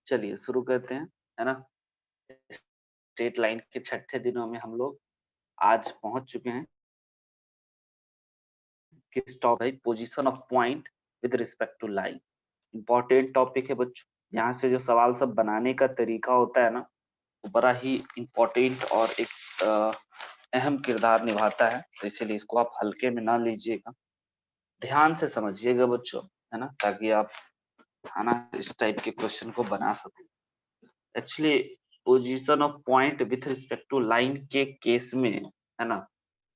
चलिए शुरू करते हैं, है ना? स्ट्रेट लाइन के छठे दिनों में हम लोग आज पहुंच चुके हैं। किस topic position of point with respect to line. Important topic है बच्चों। यहाँ से जो सवाल सब बनाने का तरीका होता है ना, वो बड़ा ही इम्पोर्टेंट और एक अ, अहम किरदार निभाता है। तो इसीलिए इसको आप हल्के में ना लीजिएगा, ध्यान से समझिएगा बच्चों, है ना? ताकि आप है ना इस टाइप के क्वेश्चन को बना सकें। Actually position of point with respect to line के केस में, है ना,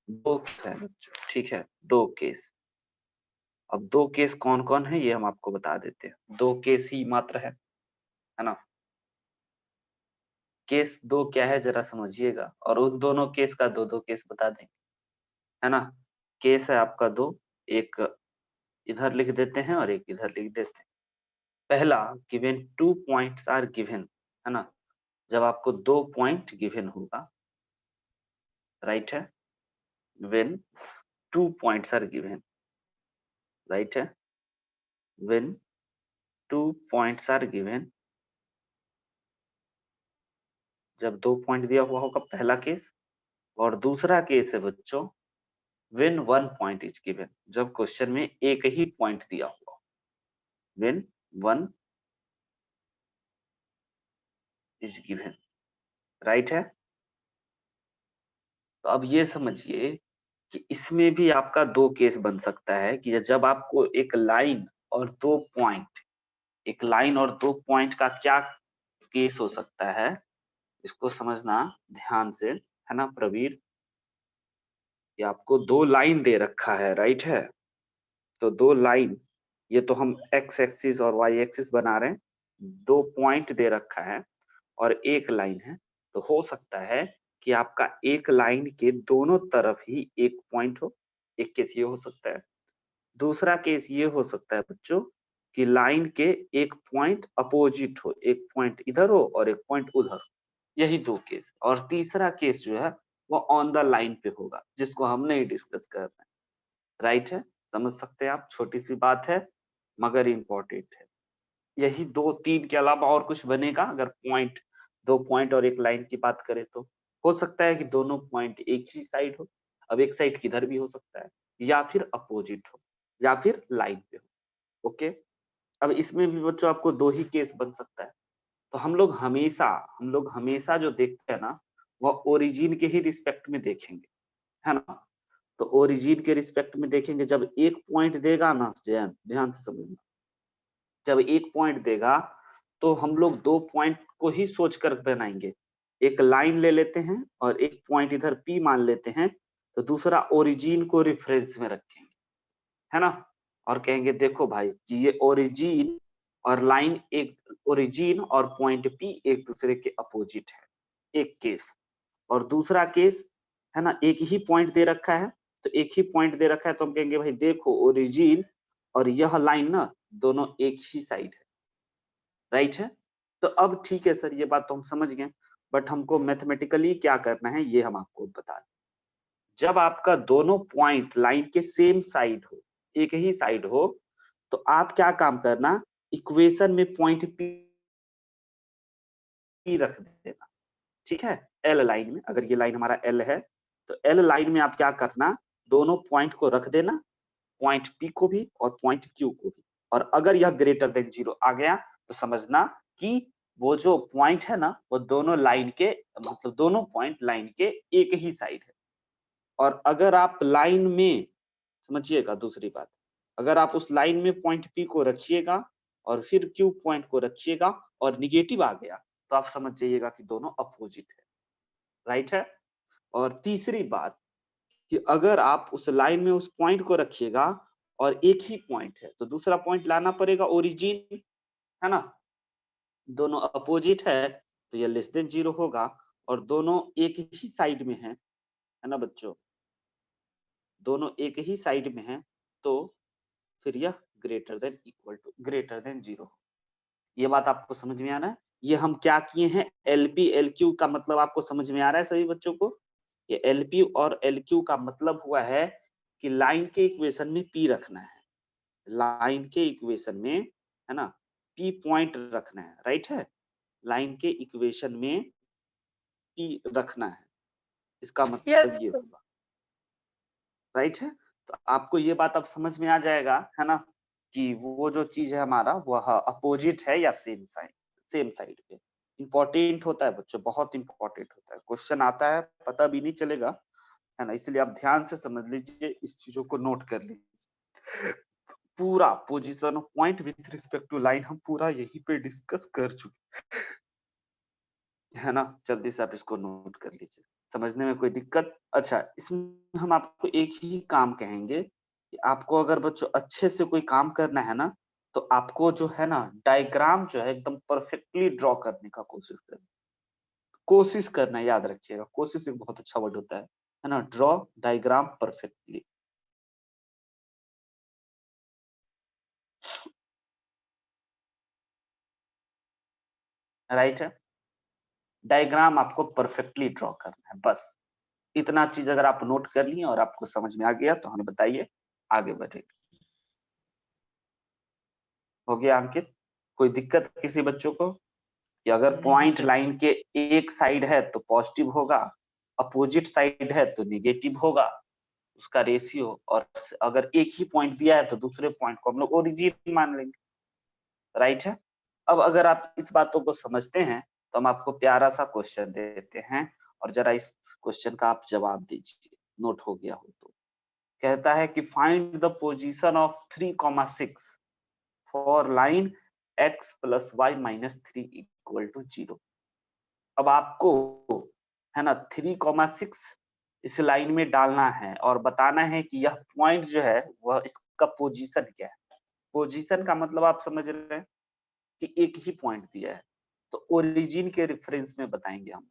दो केस है बच्चों, ठीक है? दो केस। अब दो केस कौन-कौन है ये हम आपको बता देते हैं। दो केस ही मात्र है ना? केस दो क्या है जरा समझिएगा और उन दोनों केस का दो-दो केस बता देंगे, है ना? केस है आपका दो, एक इधर लिख देते हैं और एक इधर लिख देते हैं। पहला, गिवन 2 पॉइंट्स आर गिवन, है ना? जब आपको 2 पॉइंट गिवन होगा, राइट है? When 2 points are given, right है? व्हेन 2 पॉइंट्स आर गिवन, जब 2 पॉइंट दिया हुआ होगा पहला केस। और दूसरा केस है बच्चों व्हेन 1 पॉइंट इज गिवन, जब क्वेश्चन में एक ही पॉइंट दिया हुआ। व्हेन 1 इज गिवन, राइट है? तो अब ये समझिए कि इसमें भी आपका दो केस बन सकता है कि जब आपको एक लाइन और दो पॉइंट, एक लाइन और दो पॉइंट का क्या केस हो सकता है, इसको समझना ध्यान से, है ना प्रवीर? कि आपको दो लाइन दे रखा है, राइट है? तो दो लाइन, ये तो हम एक्स एक्सिस और वाई एक्सिस बना रहे हैं। दो पॉइंट दे रखा है और एक लाइन है। तो हो सकता है कि आपका एक लाइन के दोनों तरफ ही एक पॉइंट हो। एक केस ये हो सकता है। दूसरा केस ये हो सकता है बच्चों कि लाइन के एक पॉइंट अपोजिट हो, एक पॉइंट इधर हो और एक पॉइंट उधर हो। यही दो केस। और तीसरा केस जो है वो ऑन द लाइन पे होगा, जिसको हम नहीं डिस्कस कर रहे हैं, राइट है? समझ सकते हैं आप? छोटी सी बात है मगर इम्पोर्टेंट है। यही दो तीन के अलावा और कुछ बनेगा अगर पॉइंट, दो पॉइंट और एक लाइन की बात करें तो? हो सकता है कि दोनों पॉइंट एक ही साइड हो। अब एक साइड किधर भी हो सकता है, या फिर अपोजिट हो, या फिर लाइन पे हो। ओके? अब इसमें भी बच्चों आपको दो ही केस बन सकता है। तो हम लोग हमेशा जो देखते हैं ना, वह ओरिजिन के ही रिस्पेक्ट में देखेंगे, है ना? तो ओरिजिन के रिस्पेक्ट में देखेंगे। जब एक पॉइंट देगा ना, ध्यान ध्यान से समझना, जब एक पॉइंट देगा तो हम लोग दो पॉइंट को ही सोचकर बनाएंगे। एक लाइन ले लेते हैं और एक पॉइंट इधर पी मान लेते हैं, तो दूसरा ओरिजिन को रेफरेंस में रखेंगे, है ना? और कहेंगे देखो भाई कि ये ओरिजिन और लाइन, एक ओरिजिन और पॉइंट पी एक दूसरे के अपोजिट है। एक केस। और दूसरा केस, है ना, एक ही पॉइंट दे रखा है। तो एक ही पॉइंट दे रखा है तो हम कहेंगे भाई देखो ओरिजिन और यह लाइन ना दोनों एक ही साइड है, राइट है? तो अब ठीक है सर, ये बात तो हम समझ गए, बट हमको मैथमेटिकली क्या करना है ये हम आपको बता दें। जब आपका दोनों पॉइंट लाइन के सेम साइड हो, एक ही साइड हो, तो आप क्या काम करना, इक्वेशन में पॉइंट पी रख देना, ठीक है? एल लाइन में, अगर ये लाइन हमारा एल है, तो एल लाइन में आप क्या करना, दोनों पॉइंट को रख देना, पॉइंट पी को भी और पॉइंट क्यू को भी। और अगर यह ग्रेटर देन 0 आ गया तो समझना कि वो जो पॉइंट है ना, वो दोनों लाइन के, मतलब दोनों पॉइंट लाइन के एक ही साइड है। और अगर आप लाइन में, समझिएगा दूसरी बात, अगर आप उस लाइन में पॉइंट पी को रखिएगा और फिर क्यू पॉइंट को रखिएगा और निगेटिव आ गया, तो आप समझ जाइएगा कि दोनों अपोजिट है, राइट है? और तीसरी बात कि अगर आप उस लाइन में उस पॉइंट को रखिएगा और एक ही पॉइंट है, तो दूसरा पॉइंट लाना पड़ेगा ओरिजिन, है ना? दोनों अपोजिट है तो ये लेस देन 0 होगा। और दोनों एक ही साइड में है ना बच्चों? दोनों एक ही साइड में हैं, तो फिर यह greater than equal to greater than 0। ये बात आपको समझ में आ रहा है? ये हम क्या किए हैं, एलपी एलक्यू का मतलब आपको समझ में आ रहा है सभी बच्चों को? ये एलपी और एलक्यू का मतलब हुआ है कि लाइन के इक्वेशन में पी रखना है। लाइन के इक्वेशन में, है ना, पी पॉइंट रखना है, राइट है? लाइन के इक्वेशन में p रखना है, इसका मतलब यस ये होगा, राइट है। तो आपको ये बात अब समझ में आ जाएगा, है ना, कि वो जो चीज है हमारा वह अपोजिट है या सेम साइड पे। इंपॉर्टेंट होता है बच्चों, बहुत इंपॉर्टेंट होता है, क्वेश्चन आता है पता भी नहीं चलेगा, है ना, इसलिए आप ध्यान से समझ लीजिए, इस चीजों को नोट कर लीजिए। पूरा position of point with respect to line हम पूरा यहीं पे डिस्कस कर चुके, है ना। जल्दी से आप इसको नोट कर लीजिए, समझने में कोई दिक्कत? अच्छा, इसमें हम आपको एक ही काम कहेंगे कि आपको अगर बच्चों अच्छे से कोई काम करना है ना, तो आपको जो है ना डायग्राम जो है एकदम परफेक्टली ड्रॉ करने का कोशिश करना, याद रखिएगा, कोशिश एक बहुत अच्छा वर्ड होता है ना। ड्रॉ डायग्राम परफेक्टली, राइट है। डायग्राम आपको परफेक्टली ड्रॉ करना है, बस इतना चीज अगर आप नोट कर लिए और आपको समझ में आ गया तो हमें बताइए, आगे बढ़े। हो गया अंकित? कोई दिक्कत किसी बच्चों को? कि अगर पॉइंट लाइन के एक साइड है तो पॉजिटिव होगा, अपोजिट साइड है तो निगेटिव होगा उसका रेशियो, और अगर एक ही पॉइंट दिया है तो दूसरे पॉइंट को हम लोग ओरिजिन मान लेंगे, राइट है। अब अगर आप इस बातों को समझते हैं तो हम आपको प्यारा सा क्वेश्चन देते हैं, और जरा इस क्वेश्चन का आप जवाब दीजिए, नोट हो गया हो तो। कहता है कि find the position of 3,6 for line x plus y minus 3 equal to 0। अब आपको, है ना, 3,6 इस लाइन में डालना है और बताना है कि यह पॉइंट जो है वह इसका पोजीशन क्या है। पोजीशन का मतलब आप समझ रहे हैं कि एक ही पॉइंट दिया है, तो ओरिजिन के रेफरेंस में बताएंगे हम,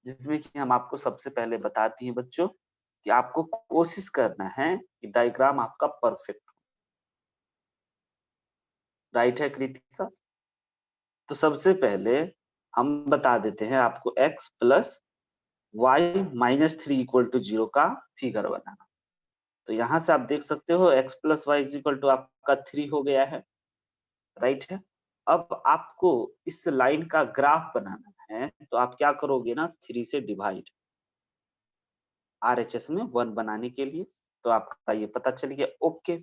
जिसमें कि हम आपको सबसे पहले बताती हैं बच्चों कि आपको कोशिश करना है कि डायग्राम आपका परफेक्ट, राइट है कृतिका। तो सबसे पहले हम बता देते हैं आपको x plus y minus 3 equal to 0 का फिगर बनाना। तो यहाँ से आप देख सकते हो x plus y equal to आपका 3 हो गया है, राइट है। अब आपको इस लाइन का ग्राफ बनाना है, तो आप क्या करोगे ना, 3 से डिवाइड, RHS में 1 बनाने के लिए। तो आपका ये पता चल गया, ओके।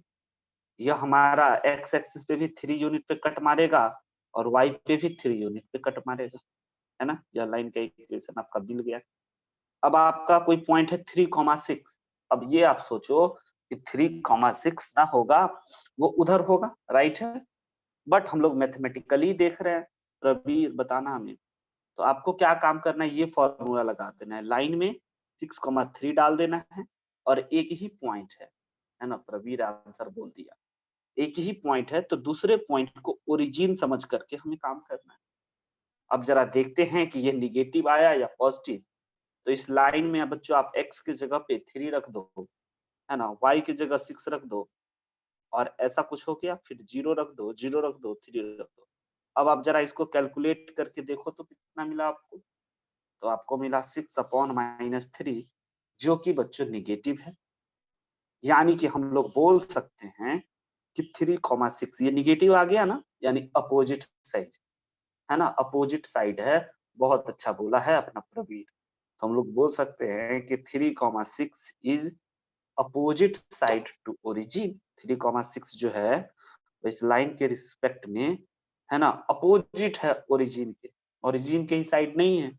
यह हमारा x एक्सिस पे भी 3 यूनिट पे कट मारेगा और y पे भी 3 यूनिट पे कट मारेगा, है ना। यह लाइन का इक्वेशन आपका मिल गया। अब आपका कोई पॉइंट है 3,6। अब ये आप सोचो कि 3,6 ना होगा, वो उधर होगा, राइट है। बट हम लोग मैथमेटिकली देख रहे हैं, रवि बताना हमें। तो आपको क्या काम करना है, ये फॉर्मूला लगा देना है, लाइन में 6,3 डाल देना है, और एक ही पॉइंट है ना, प्रवीर आंसर बोल दिया। एक ही पॉइंट है तो दूसरे पॉइंट को ओरिजिन समझ करके हमें काम करना है। अब जरा देखते हैं कि ये निगेटिव आया या पॉजिटिव। तो इस लाइन में बच्चों आप x की जगह पे 3 रख दो, है ना, y की जगह 6 रख दो, और ऐसा कुछ हो गया, फिर 0 रख दो, 0 रख दो, 3 रख दो। अब आप जरा इसको कैलकुलेट करके देखो तो कितना मिला आपको। तो आपको मिला 6 अपॉन माइनस 3, जो कि बच्चों निगेटिव है। यानी कि हम लोग बोल सकते हैं कि 3,6 ये निगेटिव आ गया ना, यानी अपोजिट साइड, है ना, अपोजिट साइड है। बहुत अच्छा बोला है अपना प्रवीण। तो हम लोग बोल सकते हैं कि 3,6 is opposite side to origin. 3,6 जो है वो इस लाइन के रिस्पेक्ट में, है ना, अपोजिट है ओरिजिन के। ओरिजिन के ही साइड नहीं है,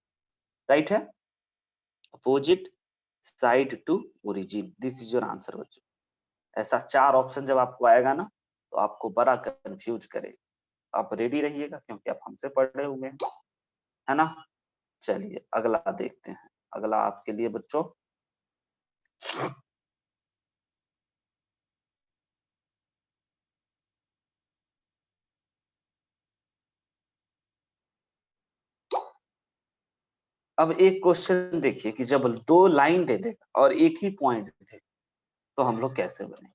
राइट है, opposite side to origin. This is your answer बच्चों। ऐसा 4 ऑप्शन जब आपको आएगा ना, तो आपको बड़ा कंफ्यूज करेगा। आप रेडी रहिएगा क्योंकि आप हमसे पढ़े हुए हैं, है ना। चलिए अगला देखते हैं। अगला आपके लिए बच्चों, अब एक क्वेश्चन देखिए कि जब 2 लाइन दे देगा और एक ही पॉइंट दे, तो हम लोग कैसे बने।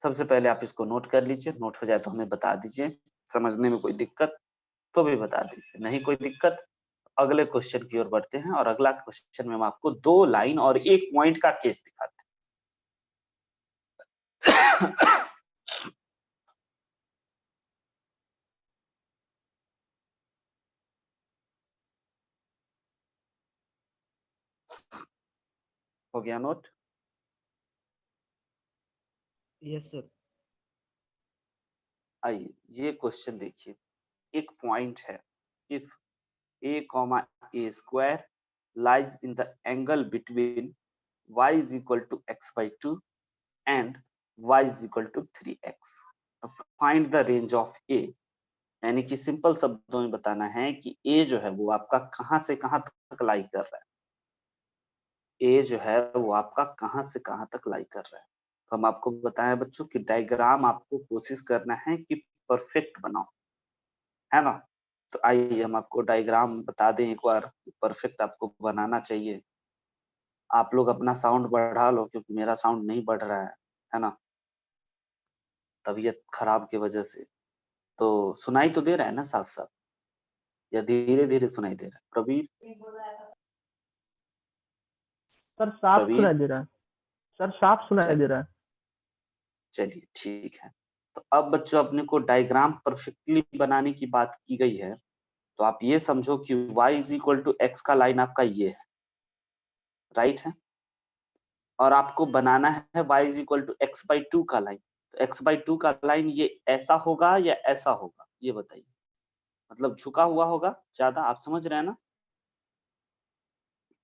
सबसे पहले आप इसको नोट कर लीजिए, नोट हो जाए तो हमें बता दीजिए। समझने में कोई दिक्कत तो भी बता दीजिए, नहीं कोई दिक्कत अगले क्वेश्चन की ओर बढ़ते हैं। और अगला क्वेश्चन में हम आपको 2 लाइन और 1 पॉइंट का केस दिखाते हैं। हो गया नोट? Yes sir. आइए ये क्वेश्चन देखिए, एक पॉइंट है, if a comma a square lies in the angle between y is equal to x by 2 and y is equal to 3x. तो find the range of a, यानी कि simple शब्दों में बताना है कि a जो है वो आपका कहां से कहां तक लाई कर रहा है। a जो है वो आपका कहां से कहां तक लाई कर रहा है। तो हम आपको बताएं बच्चों कि डायग्राम आपको कोशिश करना है कि परफेक्ट बनाओ, है ना। तो आइए हम आपको डायग्राम बता दें एक बार, परफेक्ट आपको बनाना चाहिए। आप लोग अपना साउंड बढ़ा लो क्योंकि मेरा साउंड नहीं बढ़ रहा है ना, तबीयत खराब की वजह से। तो सुनाई तो दे रहा है ना साफ साफ, या धीरे धीरे सुनाई दे रहा है? प्रवीर, सर साफ प्रवीर, सुनाई दे रहा है। सर साफ सुनाई दे चलिए रहा है। चलिए ठीक है। तो अब बच्चों अपने को डायग्राम परफेक्टली बनाने की बात की गई है, तो आप ये समझो कि y is equal to x का लाइन आपका ये है, राइट है, और आपको बनाना है y is equal to x by 2 का लाइन। तो x बाई 2 का लाइन ये ऐसा होगा या ऐसा होगा, ये बताइए। मतलब झुका हुआ होगा ज्यादा, आप समझ रहे हैं ना।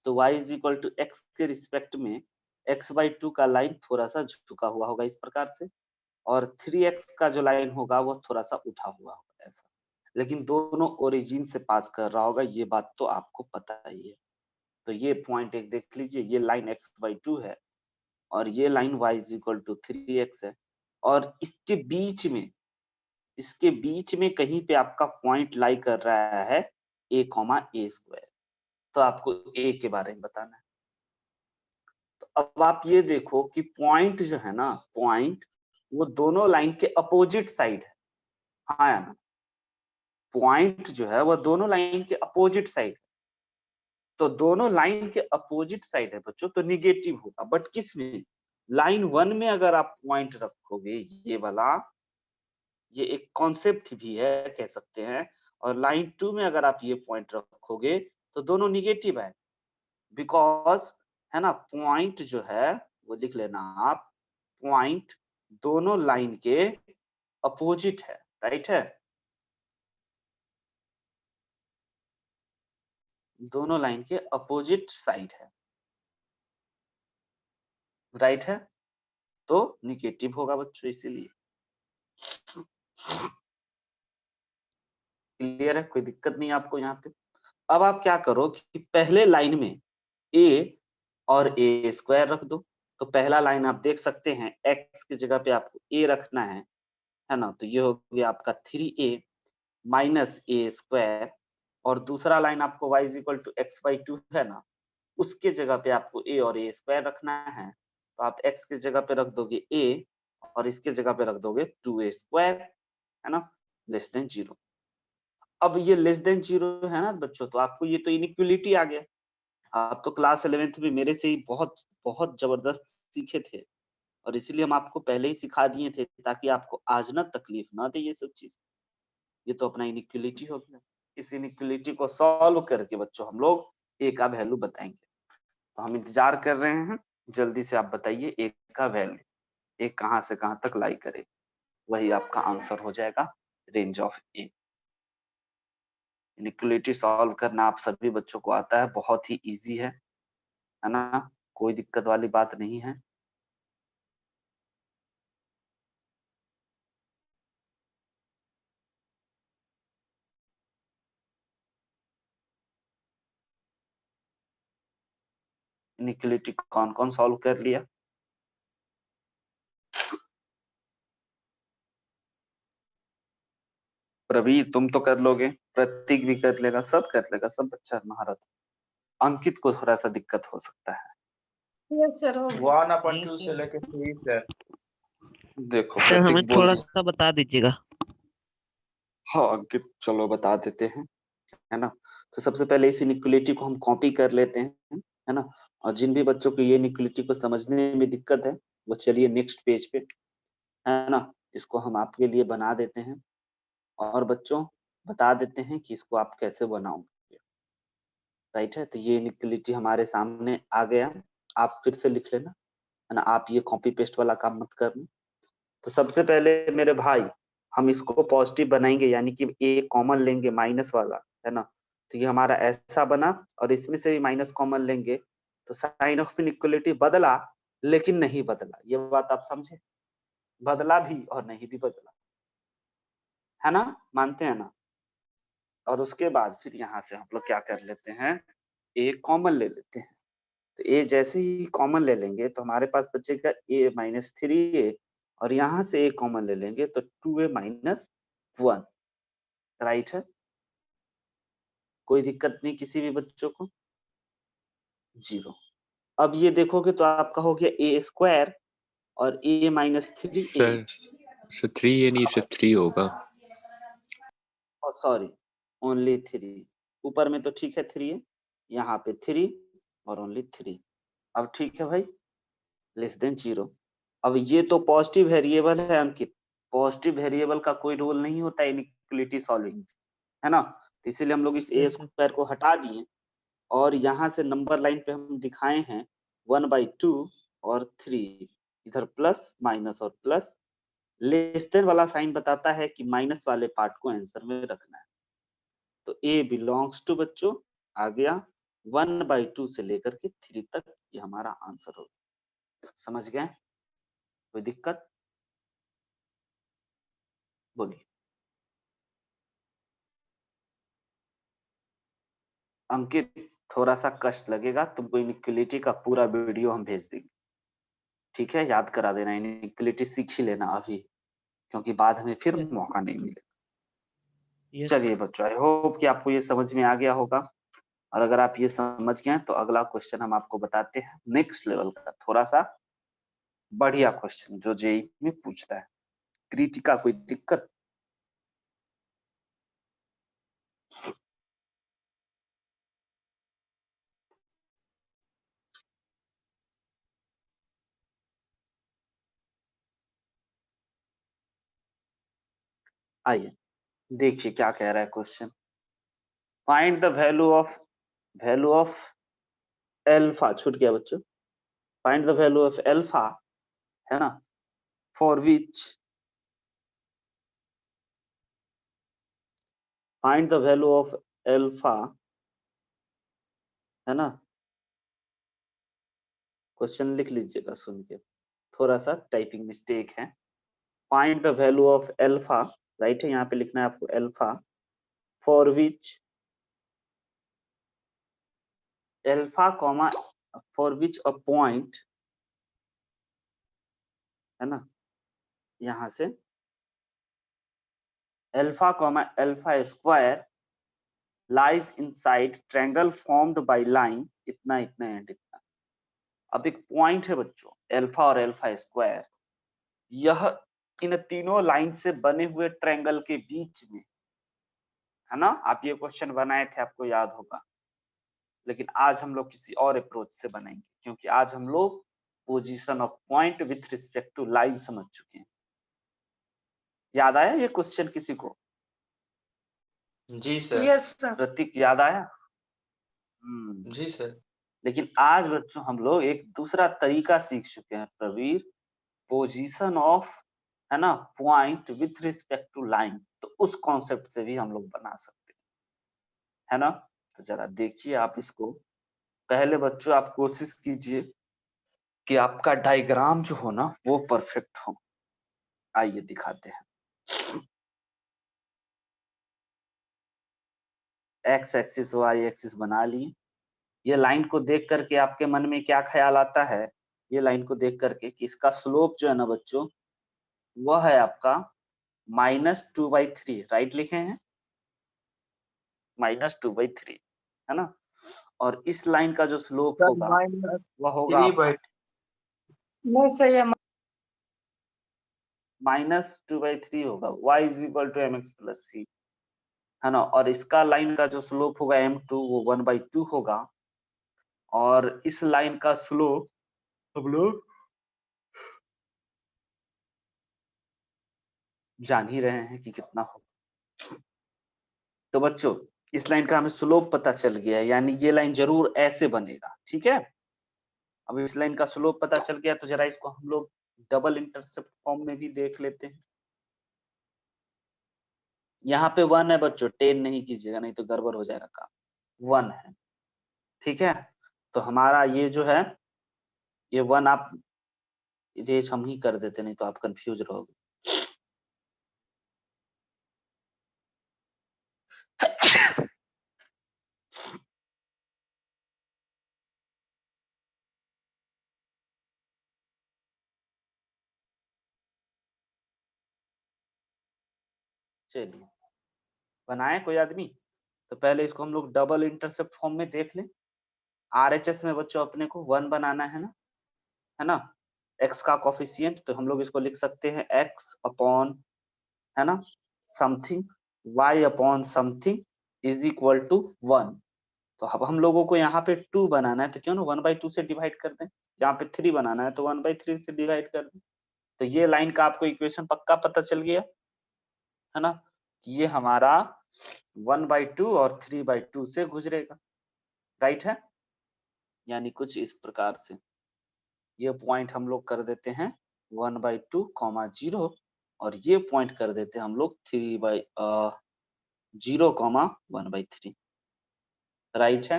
तो y is equal to x के रिस्पेक्ट में x बाई 2 का लाइन थोड़ा सा झुका हुआ होगा इस प्रकार से, और 3x का जो लाइन होगा वो थोड़ा सा उठा हुआ होगा ऐसा, लेकिन दोनों ओरिजिन से पास कर रहा होगा, ये बात तो आपको पता ही है। तो ये पॉइंट एक देख लीजिए, ये लाइन x बाई 2 है और ये line y is equal to 3x है, और इसके बीच में कहीं पे आपका पॉइंट लाई कर रहा है a कॉमा a स्क्वायर। तो आपको a के बारे में बताना है। तो अब आप ये देखो कि पॉइंट जो है ना, पॉइंट वो दोनों लाइन के अपोजिट साइड है, हाँ या ना। पॉइंट जो है वो दोनों लाइन के अपोजिट साइड, तो दोनों लाइन के अपोजिट साइड है बच्चों, तो निगेटिव होगा। बट किस में, लाइन 1 में अगर आप पॉइंट रखोगे ये वाला, ये एक कॉन्सेप्ट भी है कह सकते हैं, और लाइन 2 में अगर आप ये पॉइंट रखोगे तो दोनों निगेटिव है, बिकॉज है ना, पॉइंट जो है वो लिख लेना आप, पॉइंट दोनों लाइन के अपोजिट है, राइट है, दोनों लाइन के अपोजिट साइड है, राइट है, तो निगेटिव होगा बच्चों, इसीलिए। क्लियर है, कोई दिक्कत नहीं आपको यहाँ पे। अब आप क्या करो कि पहले लाइन में a और a स्क्वायर रख दो। तो पहला लाइन आप देख सकते हैं x की जगह पे आपको a रखना है ना, तो ये हो गया आपका 3a माइनस a स्क्वायर, और दूसरा लाइन आपको y is equal to x by 2 है ना, उसके जगह पे आपको a और a स्क्वायर रखना है। तो आप x की जगह पे रख दोगे a और इसके जगह पे रख दोगे 2a स्क्वायर, है ना, लेस देन 0। अब ये लेस देन 0 है ना बच्चों, तो आपको ये तो इनइक्वालिटी आ गया। आप तो क्लास 11th में मेरे से ही बहुत बहुत जबरदस्त सीखे थे, और इसलिए हम आपको पहले ही सिखा दिए थे ताकि आपको आज ना तकलीफ ना दे ये सब चीज। ये तो अपना इनइक्वालिटी हो गया। इस इनइक्वालिटी को सॉल्व करके बच्चों हम लोग ए का वैल्यू बताएंगे। तो हम इंतजार कर रहे हैं, जल्दी से आप बताइए ए का वैल्यू, ए कहाँ से कहाँ तक लाई करे, वही आपका आंसर हो जाएगा range of A. Inequality solve करना आप सभी बच्चों को आता है, बहुत ही इजी है ना, कोई दिक्कत वाली बात नहीं है। इनइक्वालिटी कौन कौन सॉल्व कर लिया? प्रवीर तुम तो कर लोगे, प्रतीक भी कर लेगा, सब कर लेगा, सब बच्चा महारत। अंकित को थोड़ा सा दिक्कत हो सकता है। यस सर हो गया। 1/2 से लेके 3 तक। देखो सर हमें प्रतीक बोल थोड़ा दिया। सा बता दीजिएगा। हाँ अंकित चलो बता देते हैं, है ना। तो सबसे पहले इस इनइक्वालिटी को हम कॉपी कर लेते हैं, है ना। और जिन भी बच्चों को ये इनइक्वालिटी को समझने में दिक्कत है वो चलिए नेक्स्ट पेज पे, है ना, इसको हम आपके लिए बना देते हैं, और बच्चों बता देते हैं कि इसको आप कैसे बनाओगे, राइट है। तो ये इनइक्वालिटी हमारे सामने आ गया, आप फिर से लिख लेना, है ना, आप ये कॉपी पेस्ट वाला काम मत करना। तो सबसे पहले मेरे भाई हम इसको पॉजिटिव बनाएंगे, यानी कि ए कॉमन लेंगे माइनस वाला, है ना। तो ये हमारा ऐसा बना, और इसमें से भी माइनस कॉमन लेंगे, तो साइन ऑफ इनइक्वलिटी बदला लेकिन नहीं बदला। ये बात आप समझे, बदला भी और नहीं भी बदला, है ना, मानते हैं ना। और उसके बाद फिर यहाँ से हम लोग क्या कर लेते हैं, ए कॉमन ले लेते हैं। तो ए जैसे ही कॉमन ले लेंगे तो हमारे पास बचेगा ए माइनस 3a, और यहाँ से ए कॉमन ले लेंगे तो 2a माइनस 1, राइट है। कोई दिक्कत नहीं किसी भी बच्चों को, 0। अब ये देखोगे तो आपका हो गया ए स्क्वायर और ए माइनस 3a, सर 3 नहीं सिर्फ 3 होगा। सॉरी ओनली 3, ऊपर में तो ठीक है 3 है, यहाँ पे 3 और ओनली 3। अब ठीक है भाई, लेस देन 0। अब ये तो पॉजिटिव वेरिएबल है अंकित, पॉजिटिव वेरिएबल का कोई रोल नहीं होता इनइक्वलिटी सॉल्विंग, है ना। तो इसीलिए हम लोग इस ए स्क्वायर को हटा दिए, और यहाँ से नंबर लाइन पे हम दिखाए हैं 1/2 और 3, इधर प्लस माइनस और प्लस। लेस देन वाला साइन बताता है कि माइनस वाले पार्ट को आंसर में रखना है। तो ए बिलोंग्स टू बच्चों आ गया 1/2 से लेकर के 3 तक, ये हमारा आंसर होगा। समझ गए, कोई दिक्कत, बोलिए। अंकित थोड़ा सा कष्ट लगेगा तुमको, इनइक्वलिटी का पूरा वीडियो हम भेज देंगे, ठीक है, याद करा देना, इनइक्वलिटी सीख ही लेना अभी, क्योंकि बाद में फिर मौका नहीं मिलेगा। चलिए बच्चों, आई होप कि आपको ये समझ में आ गया होगा, और अगर आप ये समझ गए तो अगला क्वेश्चन हम आपको बताते हैं, नेक्स्ट लेवल का थोड़ा सा बढ़िया क्वेश्चन जो जेईई में पूछता है। कृतिका कोई दिक्कत? आइए देखिए क्या कह रहा है question. Find the value of alpha, छूट गया बच्चों, find the value of alpha, है ना, for which find the value of alpha, है ना। क्वेश्चन लिख लीजिएगा सुन के, थोड़ा सा टाइपिंग मिस्टेक है। Find the value of alpha, right है, यहाँ पे लिखना है आपको alpha, for which alpha comma for which a point, है ना, यहाँ से alpha comma alpha square lies inside triangle formed by line इतना इतना एंड इतना। अब एक पॉइंट है बच्चों एल्फा और एल्फा स्क्वायर, यह इन तीनों लाइन से बने हुए ट्रायंगल के बीच में, है ना। आप ये क्वेश्चन बनाए थे, आपको याद होगा, लेकिन आज हम लोग किसी और अप्रोच से बनाएंगे, क्योंकि आज हम लोग position of point with respect to line समझ चुके हैं। याद आया ये क्वेश्चन किसी को? जी सर। Yes sir. प्रतीक याद आया? जी सर। लेकिन आज बच्चों हम लोग एक दूसरा तरीका सीख चुके हैं प्रवीर, पोजीशन ऑफ, है ना, point with respect to line. तो उस कॉन्सेप्ट से भी हम लोग बना सकते हैं, है ना। तो जरा देखिए आप इसको, पहले बच्चों आप कोशिश कीजिए कि आपका डायग्राम जो हो ना वो परफेक्ट हो। आइए दिखाते हैं। एक्स एक्सिस वाई एक्सिस बना लिए। ये लाइन को देख करके आपके मन में क्या ख्याल आता है, ये लाइन को देख करके कि इसका स्लोप जो है ना बच्चों, वह है आपका -2/3, राइट लिखे हैं, -2/3, है ना। और इस लाइन का जो स्लोप होगा वह होगा आपका नहीं सही है। -2/3 होगा, y = mx + c, है ना। और इसका लाइन का जो स्लोप होगा m2 वो 1/2 होगा, और इस लाइन का स्लोप हम लोग जान ही रहे हैं कि कितना होगा। तो बच्चों इस लाइन का हमें स्लोप पता चल गया है, यानी ये लाइन जरूर ऐसे बनेगा, ठीक है। अब इस लाइन का स्लोप पता चल गया, तो जरा इसको हम लोग डबल इंटरसेप्ट फॉर्म में भी देख लेते हैं। यहाँ पे 1 है बच्चों, 10 नहीं कीजिएगा, नहीं तो गड़बड़ हो जाएगा काम। 1 है, ठीक है। तो हमारा ये जो है, ये 1 आप इरेज हम ही कर देते, नहीं तो आप कंफ्यूज रहोगे। चलिए, बनाए कोई आदमी? तो पहले इसको हम लोग डबल इंटरसेप्ट फॉर्म में देख लें। आरएचएस में बच्चों अपने को 1 बनाना है ना, x का कोफिशिएंट, तो हम लोग इसको लिख सकते हैं x अपॉन, है ना, something, y upon something is equal to 1। तो अब हम लोगों को यहाँ पे 2 बनाना है, तो क्यों ना 1/2 से डिवाइड कर दें। यहाँ पे 3 बनाना है तो 1/3 से डिवाइड कर दें। तो ये लाइन का आपको इक्वेशन पक्का पता चल गया, है ना। ये हमारा 1/2 और 3/2 से गुजरेगा, राइट है। यानी कुछ इस प्रकार से ये पॉइंट हम लोग कर देते हैं 1/2, 0, और ये पॉइंट कर देते हैं हम लोग 3/0, 1/3, राइट है।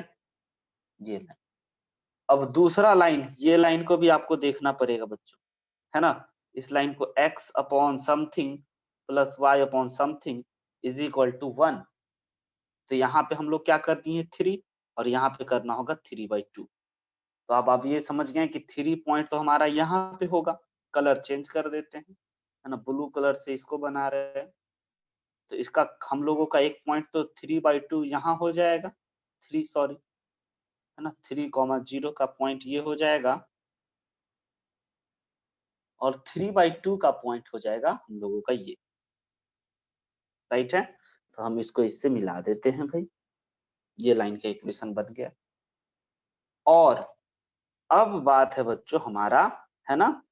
ये लाइन, अब दूसरा लाइन, ये लाइन को भी आपको देखना पड़ेगा बच्चों, है ना। इस लाइन को x upon something plus y upon something is equal to 1। तो यहाँ पे हम लोग क्या कर दिए 3, और यहाँ पे करना होगा 3/2। तो अब आप ये समझ गए कि 3 पॉइंट तो हमारा यहाँ पे होगा। कलर चेंज कर देते हैं, है ना, ब्लू कलर से इसको बना रहे हैं। तो इसका हम लोगों का एक पॉइंट तो 3/2 यहाँ हो जाएगा, 3 सॉरी, है ना, 3,0 का पॉइंट ये हो जाएगा, और 3/2 का पॉइंट हो जाएगा हम लोगों का ये, राइट है। तो हम इसको इससे मिला देते हैं भाई, ये लाइन का इक्वेशन बन गया। और अब बात है बच्चों हमारा, है ना,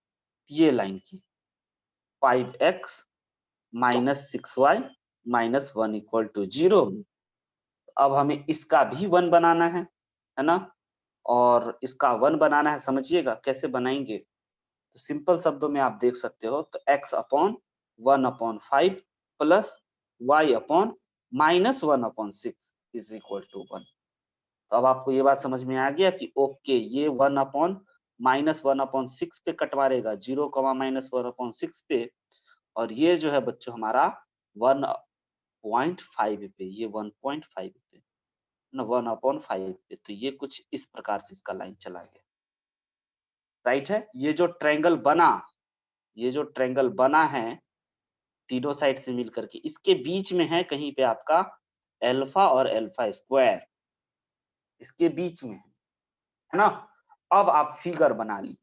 ये लाइन की 5x minus 6y minus 1 equal to 0। अब हमें इसका भी 1 बनाना है ना, और इसका 1 बनाना है। समझिएगा कैसे बनाएंगे, तो सिंपल शब्दों में आप देख सकते हो, तो x upon 1/5 plus y upon minus 1/6 is equal to 1। तो अब आपको ये बात समझ में आ गया कि ओके, ये 1 अपॉन माइनस 1/6 पे कट मारेगा, 0, माइनस 1/6 पे, और ये जो है बच्चों हमारा 1.5 पे, ये 1.5 पे ना, 1/5 पे। तो ये कुछ इस प्रकार से इसका लाइन चला गया, राइट है। ये जो ट्रायंगल बना, ये जो ट्रायंगल बना है तीनों साइड से मिलकर के, इसके बीच में है कहीं पे आपका अल्फा और अल्फा स्क्वायर, इसके बीच में है ना। अब आप फिगर बना ली,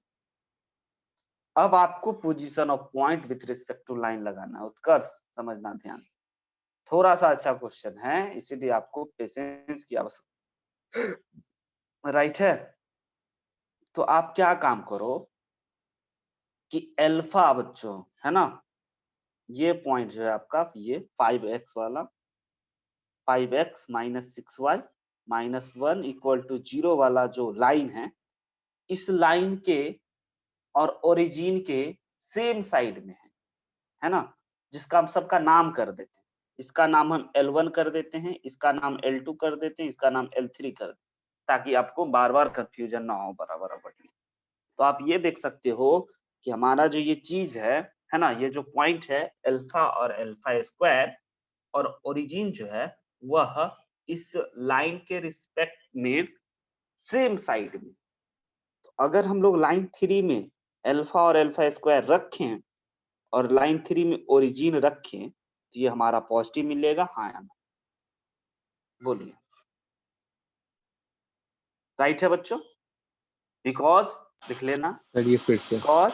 अब आपको position of point with respect to line लगाना है। उत्कर्ष समझना ध्यान, थोड़ा सा अच्छा क्वेश्चन है, इसीलिए आपको पेशेंस की आवश्यकता, राइट है। तो आप क्या काम करो कि अल्फा बच्चों, है ना, ये पॉइंट जो है आपका ये 5x वाला, 5x minus 6y minus 1 equal to 0 वाला जो लाइन इस लाइन के और ओरिजिन के सेम साइड में है ना, जिसका हम सबका नाम कर देते हैं। इसका नाम हम L1 कर देते हैं, इसका नाम L2 कर देते हैं, इसका नाम L3 कर देते हैं, ताकि आपको बार बार कंफ्यूजन ना हो बराबर। तो आप ये देख सकते हो कि हमारा जो ये चीज है ना, ये जो पॉइंट है अल्फा और अल्फा स्क्वायर, और ओरिजिन जो है वह इस लाइन के रिस्पेक्ट में सेम साइड में। तो अगर हम लोग लाइन 3 में अल्फा और अल्फा स्क्वायर रखें और लाइन 3 में ओरिजिन रखें, तो ये हमारा पॉजिटिव मिलेगा, हाँ या ना, बोलिए। राइट है बच्चों, बिकॉज लिख लेना, सर ये फिर से बिकॉज,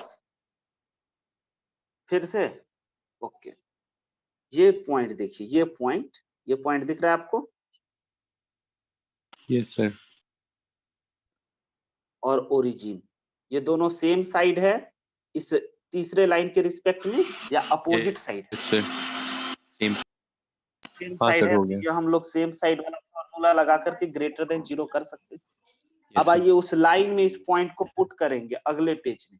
फिर से, ओके। ये पॉइंट देखिए, ये पॉइंट दिख रहा है आपको, यस सर, और ओरिजिन, ये दोनों सेम साइड है इस तीसरे लाइन के रिस्पेक्ट में, या अपोजिट साइड है? यस सर, सेम, सेम हाँ साइड सर है, हो तो गया, ये हम लोग सेम साइड वाला फॉर्मूला लगा करके ग्रेटर देन 0 कर सकते हैं। अब आइए उस लाइन में इस पॉइंट को पुट करेंगे अगले पेज में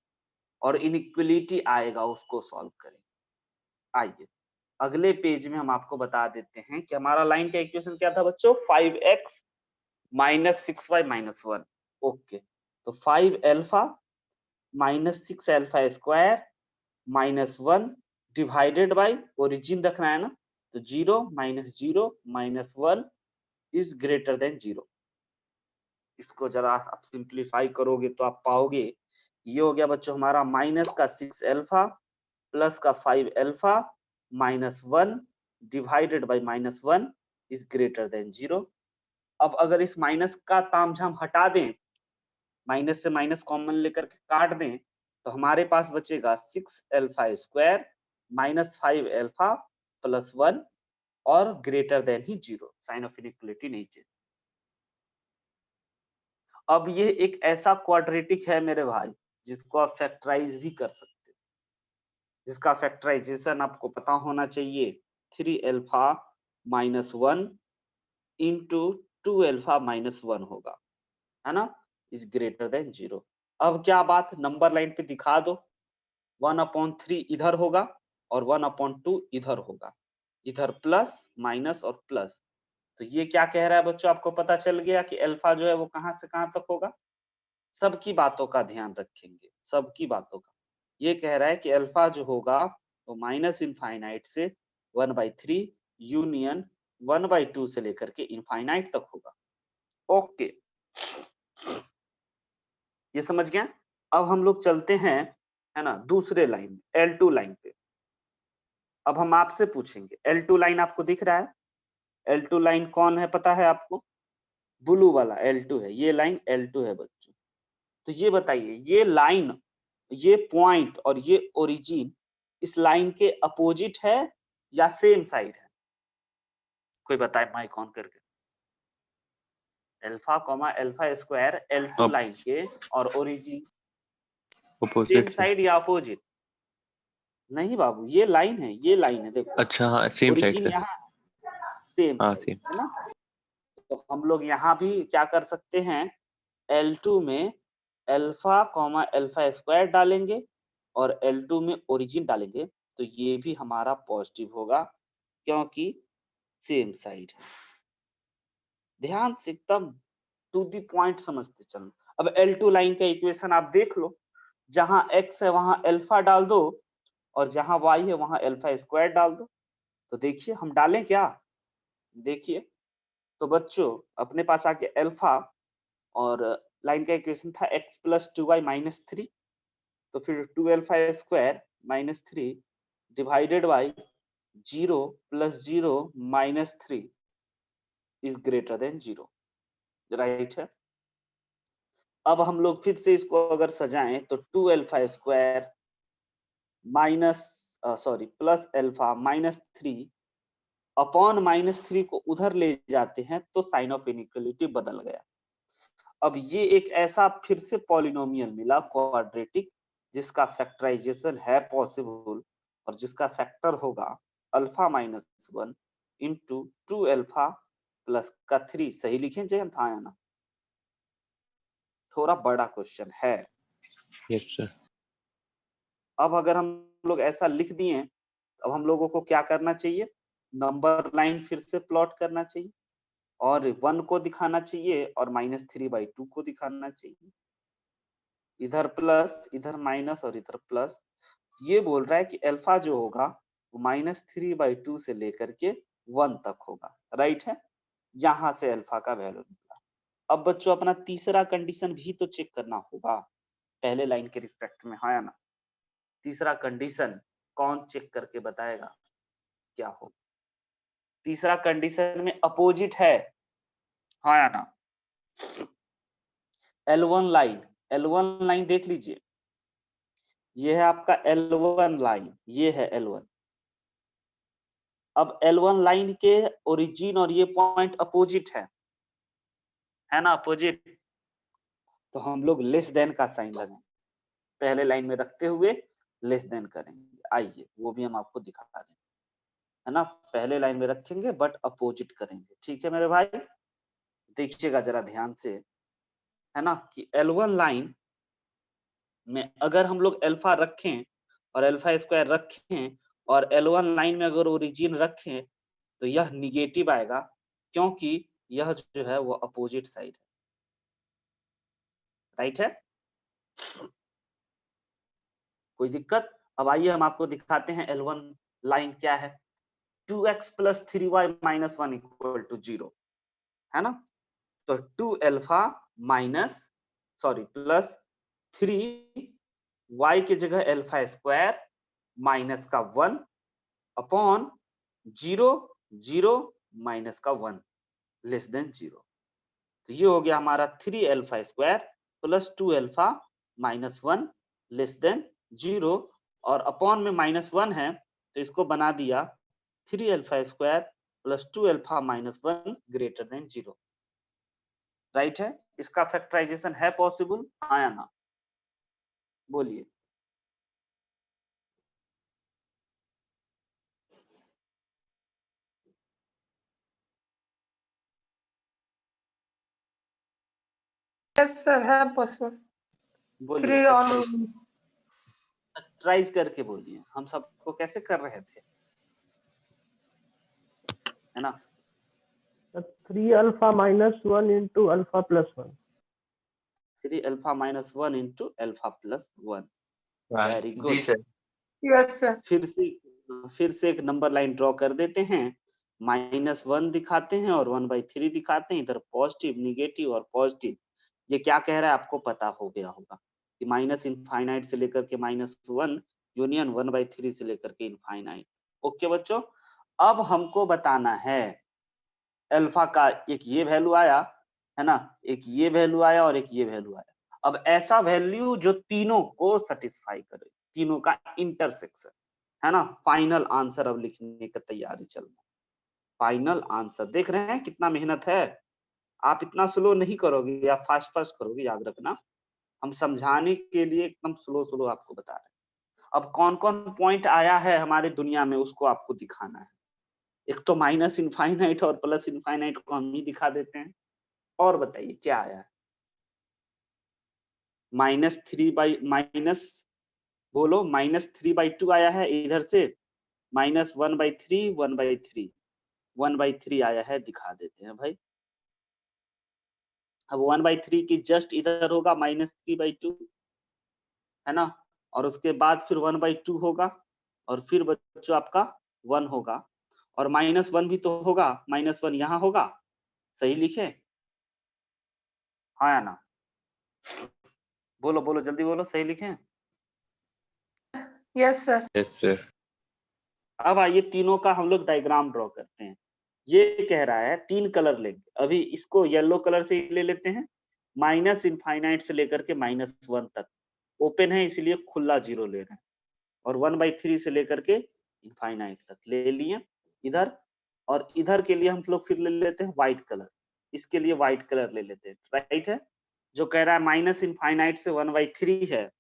और इनइक्वलिटी आएगा, उसको सॉल्व करेंगे। आइए अगले पेज में हम आपको बता देते हैं कि हमारा लाइन का इक्वेशन क्या था बच्चों, 5x minus 6y minus 1। Okay, तो 5 alpha minus 6 alpha square minus 1 divided by origin रखना है ना, तो 0 माइनस 1 इज ग्रेटर देन 0। इसको जरा आप सिंप्लीफाई करोगे तो आप पाओगे ये हो गया बच्चों हमारा माइनस का 6 अल्फा प्लस का 5 alpha minus 1 divided by minus 1 is greater than 0। अब अगर इस माइनस का तामझाम हटा दें, माइनस से माइनस कॉमन लेकर के काट दें, तो हमारे पास बचेगा 6 alpha square minus 5 alpha plus 1 और ग्रेटर देन ही 0। साइन ऑफ इनइक्वलिटी नहीं चाहिए। अब ये एक ऐसा क्वाड्रेटिक है मेरे भाई जिसको आप फैक्टराइज भी कर सकते हैं, जिसका फैक्टराइजेशन आपको पता होना चाहिए। 3 alpha minus 1 into 2 alpha minus 1 होगा, है ना, इज ग्रेटर देन 0। अब क्या बात, नंबर लाइन पे दिखा दो, 1/3 इधर होगा और 1/2 इधर होगा, इधर प्लस माइनस और प्लस। तो ये क्या कह रहा है बच्चों, आपको पता चल गया कि अल्फा जो है वो कहां से कहां तक होगा। सबकी बातों का ध्यान रखेंगे, सबकी बातों का। ये कह रहा है कि अल्फा जो होगा वो माइनस इनफाइनाइट से 1/3 यूनियन 1/2 से लेकर के इनफाइनाइट तक होगा। ओके, ये समझ गया। अब हम लोग चलते हैं, है ना, दूसरे लाइन L2 लाइन पे। अब हम आपसे पूछेंगे L2 लाइन आपको दिख रहा है, L2 लाइन कौन है पता है आपको, ब्लू वाला L2 है, ये लाइन L2 है बच्चों। तो ये बताइए, ये लाइन, ये पॉइंट और ये ओरिजिन इस लाइन के अपोजिट है या सेम साइड है, कोई बताए माइक ऑन करके। Alpha comma alpha square L2 line के और ओरिजिन सेम साइड या अपोजिट? नहीं बाबू, ये लाइन है, ये लाइन है, देखो। अच्छा हाँ, सेम साइड से। यहाँ सेम साइड है ना। तो हम लोग यहाँ भी क्या कर सकते हैं, L2 में अल्फा कॉमा अल्फा स्क्वायर डालेंगे और L2 में ओरिजिन डालेंगे, तो ये भी हमारा पॉजिटिव होगा क्योंकि सेम साइड है। ध्यान से एकदम टू द पॉइंट समझते चलो। अब L2 लाइन का इक्वेशन आप देख लो, जहां x है वहां अल्फा डाल दो और जहां y है वहां अल्फा स्क्वायर डाल दो। तो देखिए हम डालें क्या, देखिए तो बच्चों अपने पास आके अल्फा और लाइन का इक्वेशन था x प्लस 2y माइनस 3, तो फिर 2 alpha square minus 3 divided by 0 plus 0 minus 3 is greater than 0, right है। अब हम लोग फिर से इसको अगर सजाएं तो 2 alpha square minus sorry plus alpha minus 3 upon minus 3 को उधर ले जाते हैं तो साइन ऑफ इनइक्वलिटी बदल गया। अब ये एक ऐसा फिर से पॉलिनोमियल मिला क्वाड्रेटिक जिसका फैक्टराइजेशन है पॉसिबल और जिसका फैक्टर होगा alpha minus 1 into 2 alpha plus का 3। सही लिखें जयंत, हाँ या ना? थोड़ा बड़ा क्वेश्चन है। Yes sir. अब अगर हम लोग ऐसा लिख दिए, अब हम लोगों को क्या करना चाहिए, नंबर लाइन फिर से प्लॉट करना चाहिए और 1 को दिखाना चाहिए और -3/2 को दिखाना चाहिए। इधर प्लस, इधर माइनस और इधर प्लस। ये बोल रहा है कि अल्फा जो होगा वो -3/2 से लेकर के 1 तक होगा, राइट है। यहां से अल्फा का वैल्यू निकला। अब बच्चों अपना तीसरा कंडीशन भी तो चेक करना होगा पहले लाइन के रिस्पेक्ट में, हाँ या ना। तीसरा कंडीशन कौन चेक करके बताएगा क्या हो? तीसरा कंडीशन में अपोजिट है, हाँ या ना। L1 लाइन, L1 लाइन देख लीजिए, ये है आपका L1 लाइन, ये है L1। अब L1 लाइन के ओरिजिन और ये पॉइंट अपोजिट है ना, अपोजिट। तो हम लोग लेस देन का साइन लगाएंगे, पहले लाइन में रखते हुए लेस देन करेंगे। आइए वो भी हम आपको दिखा दें, है ना। पहले लाइन में रखेंगे बट अपोजिट करेंगे, ठीक है मेरे भाई। देखिएगा जरा ध्यान से, है ना, कि L1 लाइन में अगर हम लोग अल्फा रखें और अल्फा स्क्वायर रखें और L1 लाइन में अगर ओरिजिन रखें तो यह निगेटिव आएगा, क्योंकि यह जो है वो अपोजिट साइड है। राइट है, कोई दिक्कत? अब आइए हम आपको दिखाते हैं L1 लाइन क्या है। 2x + 3y - 1 = 0, है ना। तो 2 अल्फा माइनस प्लस 3y की जगह अल्फा स्क्वायर माइनस का 1 अपॉन 0 0 माइनस का 1 लेस देन 0। तो ये हो गया हमारा 3 alpha square plus 2 alpha minus 1 less than 0, और अपॉन में -1 है तो इसको बना दिया 3 alpha square plus 2 alpha minus 1 greater than 0। Right है, इसका फैक्टराइजेशन है पॉसिबल, हाँ या ना, बोलिए। यस सर, है पॉसिबल। बोलिए 3 और ट्राइज करके बोलिए, हम सबको कैसे कर रहे थे, है ना। 3 alpha minus 1 into alpha plus 1। 3 alpha minus 1 into alpha plus 1। Very जी गुड। सर। Yes sir. फिर से एक नंबर लाइन ड्रॉ कर देते हैं, -1 दिखाते हैं और 1/3 दिखाते हैं, इधर पॉजिटिव निगेटिव और पॉजिटिव। ये क्या कह रहा है आपको पता हो गया होगा कि माइनस इनफाइनाइट से लेकर के -1 यूनियन 1/3 से लेकर के इनफाइनाइट। ओके बच्चों, अब हमको बताना है अल्फा का एक ये वैल्यू आया, है ना, एक ये वैल्यू आया और एक ये वैल्यू आया। अब ऐसा वैल्यू जो तीनों को सेटिस्फाई करे, तीनों का इंटरसेक्शन, है ना। फाइनल आंसर अब लिखने की तैयारी चल रही है। फाइनल आंसर देख रहे हैं कितना मेहनत है। आप इतना स्लो नहीं करोगे, आप फास्ट फास्ट करोगे, याद रखना। हम समझाने के लिए एकदम स्लो स्लो आपको बता रहे हैं। अब कौन कौन पॉइंट आया है हमारे दुनिया में उसको आपको दिखाना है। एक तो माइनस इनफाइनाइट और प्लस इनफाइनाइट को हम ही दिखा देते हैं। और बताइए क्या आया है। बोलो -3/2 आया है इधर से, -1/3 1/3 1/3 आया है, दिखा देते हैं भाई। अब 1/3 की जस्ट इधर होगा -3/2, है ना, और उसके बाद फिर 1/2 होगा और फिर बच्चों आपका 1 होगा, और -1 भी तो होगा, -1 यहाँ होगा। सही लिखे, हाँ या ना, बोलो बोलो जल्दी बोलो, सही लिखे। Yes sir. Yes, sir. अब आइए तीनों का हम लोग डायग्राम ड्रॉ करते हैं। ये कह रहा है 3 कलर लेंगे, अभी इसको येलो कलर से ले लेते हैं। माइनस इनफाइनाइट से लेकर के -1 तक ओपन है, इसलिए खुला 0 ले रहे हैं, और 1/3 से लेकर के इनफाइनाइट तक ले लिए इधर। और इधर के लिए हम लोग फिर ले लेते हैं व्हाइट कलर, इसके लिए व्हाइट कलर ले लेते हैं। राइट है, जो कह रहा है माइनस इनफाइनाइट से 1/3 है।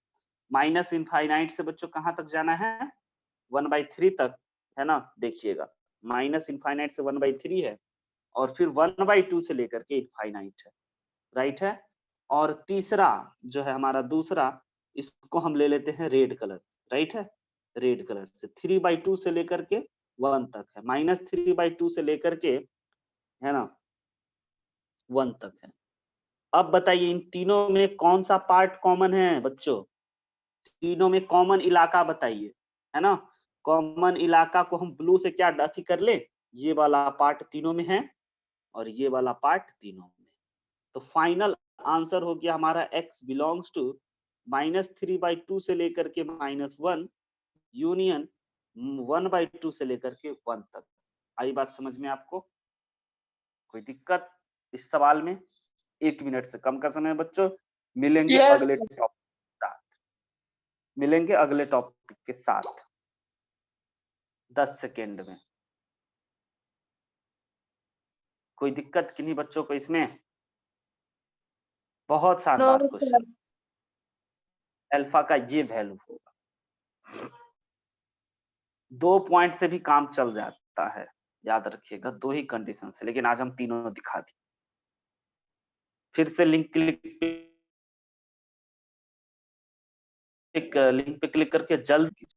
माइनस इनफाइनाइट से बच्चों कहाँ तक जाना है, 1/3 तक, है ना। देखिएगा माइनस इनफाइनाइट से 1/3 है, और फिर 1/2 से लेकर के इनफाइनाइट है। राइट है, और तीसरा जो है हमारा दूसरा, इसको हम ले लेते हैं रेड कलर। राइट है, रेड कलर से 3/2 से लेकर के 1 तक है, -3/2 से लेकर के, है ना, 1 तक है। अब बताइए इन तीनों में कौन सा पार्ट कॉमन है बच्चों, तीनों में कॉमन इलाका बताइए, है ना। कॉमन इलाका को हम ब्लू से क्या अथी कर ले, ये वाला पार्ट तीनों में है और ये वाला पार्ट तीनों में। तो फाइनल आंसर हो गया हमारा x बिलोंग्स टू -3/2 से लेकर के -1 यूनियन 1/2 से लेकर के 1 तक। आई बात समझ में आपको, कोई दिक्कत इस सवाल में? 1 मिनट से कम का समय है बच्चों। मिलेंगे Yes, अगले sir. टॉपिक के साथ, मिलेंगे अगले टॉपिक के साथ 10 सेकेंड में। कोई दिक्कत किन्हीं बच्चों को इसमें? बहुत No, शानदार sir. क्वेश्चन। अल्फा का ये वैल्यू होगा, 2 पॉइंट से भी काम चल जाता है, याद रखिएगा, 2 ही कंडीशन से, लेकिन आज हम तीनों दिखा दिए। फिर से लिंक क्लिक एक लिंक पे क्लिक करके जल्द